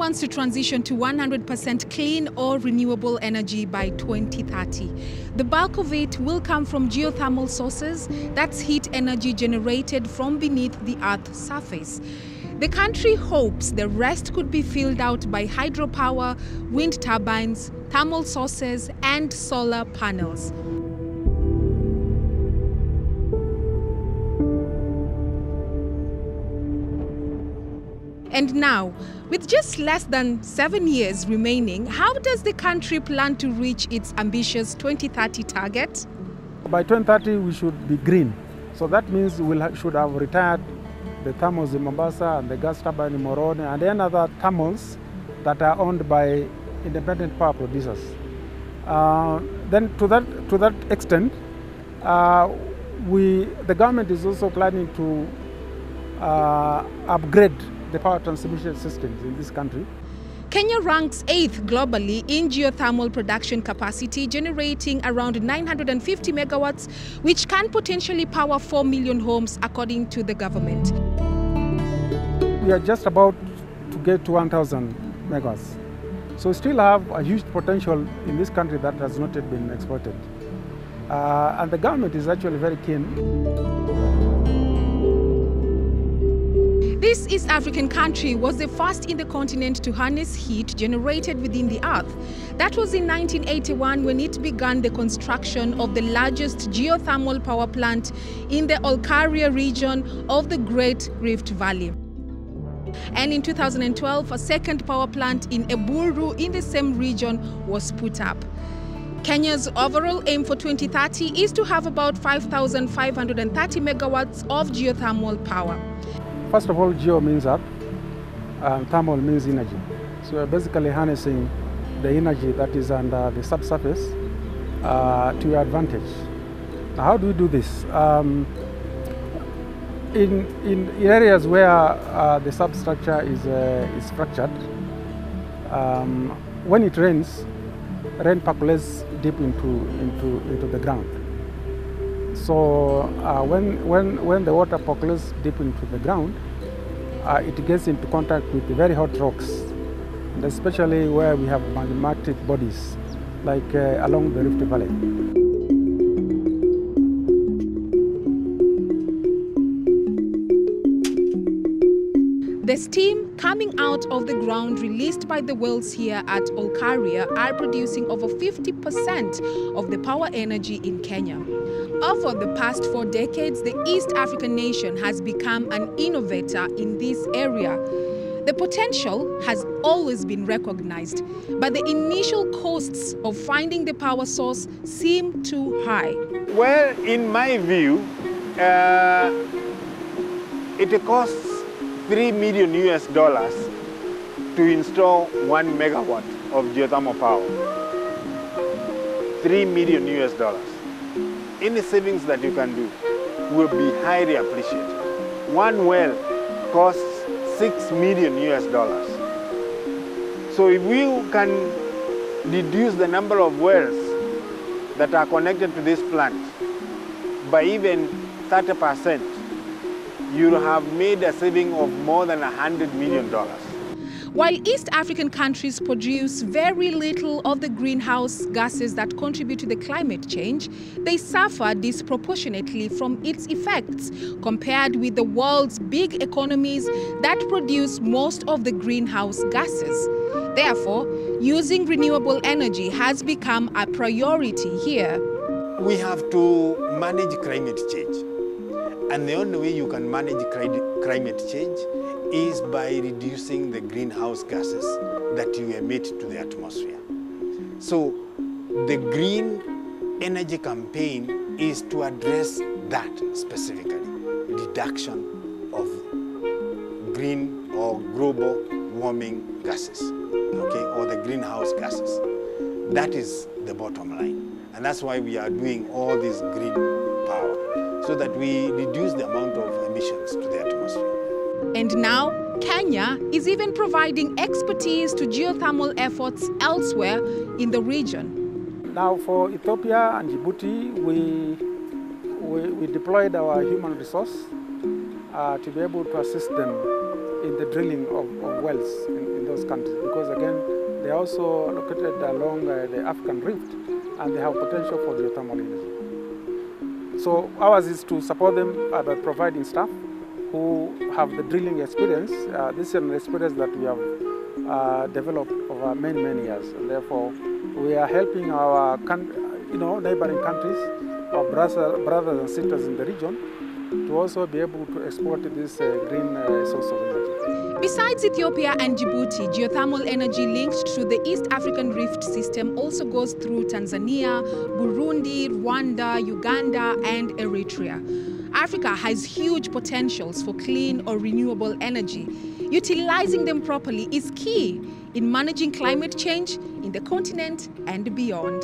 wants to transition to 100% clean or renewable energy by 2030. The bulk of it will come from geothermal sources, that's heat energy generated from beneath the Earth's surface. The country hopes the rest could be filled out by hydropower, wind turbines, thermal sources, and solar panels. And now, with just less than 7 years remaining, how does the country plan to reach its ambitious 2030 target? By 2030, we should be green. So that means we should have retired the thermals in Mombasa and the gas turbine in Moroni and any other thermals that are owned by independent power producers. Then to that extent, the government is also planning to upgrade the power transmission systems in this country. Kenya ranks 8th globally in geothermal production capacity, generating around 950 megawatts, which can potentially power 4 million homes, according to the government. We are just about to get to 1,000 megawatts. So we still have a huge potential in this country that has not yet been exploited. And the government is actually very keen. This East African country was the first in the continent to harness heat generated within the earth. That was in 1981 when it began the construction of the largest geothermal power plant in the Olkaria region of the Great Rift Valley. And in 2012, a second power plant in Eburu in the same region was put up. Kenya's overall aim for 2030 is to have about 5,530 megawatts of geothermal power. First of all, geo means earth, and thermal means energy. So we're basically harnessing the energy that is under the subsurface to your advantage. Now, how do we do this? In areas where the substructure is fractured, when it rains, rain percolates deep into the ground. So when the water percolates deep into the ground, it gets into contact with very hot rocks, and especially where we have magmatic bodies, like along the Rift Valley. The steam coming out of the ground released by the wells here at Olkaria are producing over 50% of the power energy in Kenya. Over the past 4 decades, the East African nation has become an innovator in this area. The potential has always been recognized, but the initial costs of finding the power source seem too high. Well, in my view, it costs $3 million to install 1 megawatt of geothermal power. $3 million. Any savings that you can do will be highly appreciated. One well costs $6 million. So if we can reduce the number of wells that are connected to this plant by even 30%, you'll have made a saving of more than $100 million. While East African countries produce very little of the greenhouse gases that contribute to the climate change, they suffer disproportionately from its effects compared with the world's big economies that produce most of the greenhouse gases. Therefore, using renewable energy has become a priority here. We have to manage climate change. And the only way you can manage climate change is by reducing the greenhouse gases that you emit to the atmosphere. So the green energy campaign is to address that specifically, reduction of green or global warming gases, okay, or the greenhouse gases. That is the bottom line. And that's why we are doing all this green power, so that we reduce the amount of emissions to the atmosphere. And now, Kenya is even providing expertise to geothermal efforts elsewhere in the region. Now for Ethiopia and Djibouti, we deployed our human resource to be able to assist them in the drilling of wells in in those countries, because again, they are also located along the African rift, and they have potential for geothermal energy. So ours is to support them by providing staff who have the drilling experience. This is an experience that we have developed over many, many years. And therefore, we are helping our neighboring countries, our brothers and sisters in the region, to also be able to export this green source of energy. Besides Ethiopia and Djibouti, geothermal energy linked to the East African Rift system also goes through Tanzania, Burundi, Rwanda, Uganda, and Eritrea. Africa has huge potentials for clean or renewable energy. Utilizing them properly is key in managing climate change in the continent and beyond.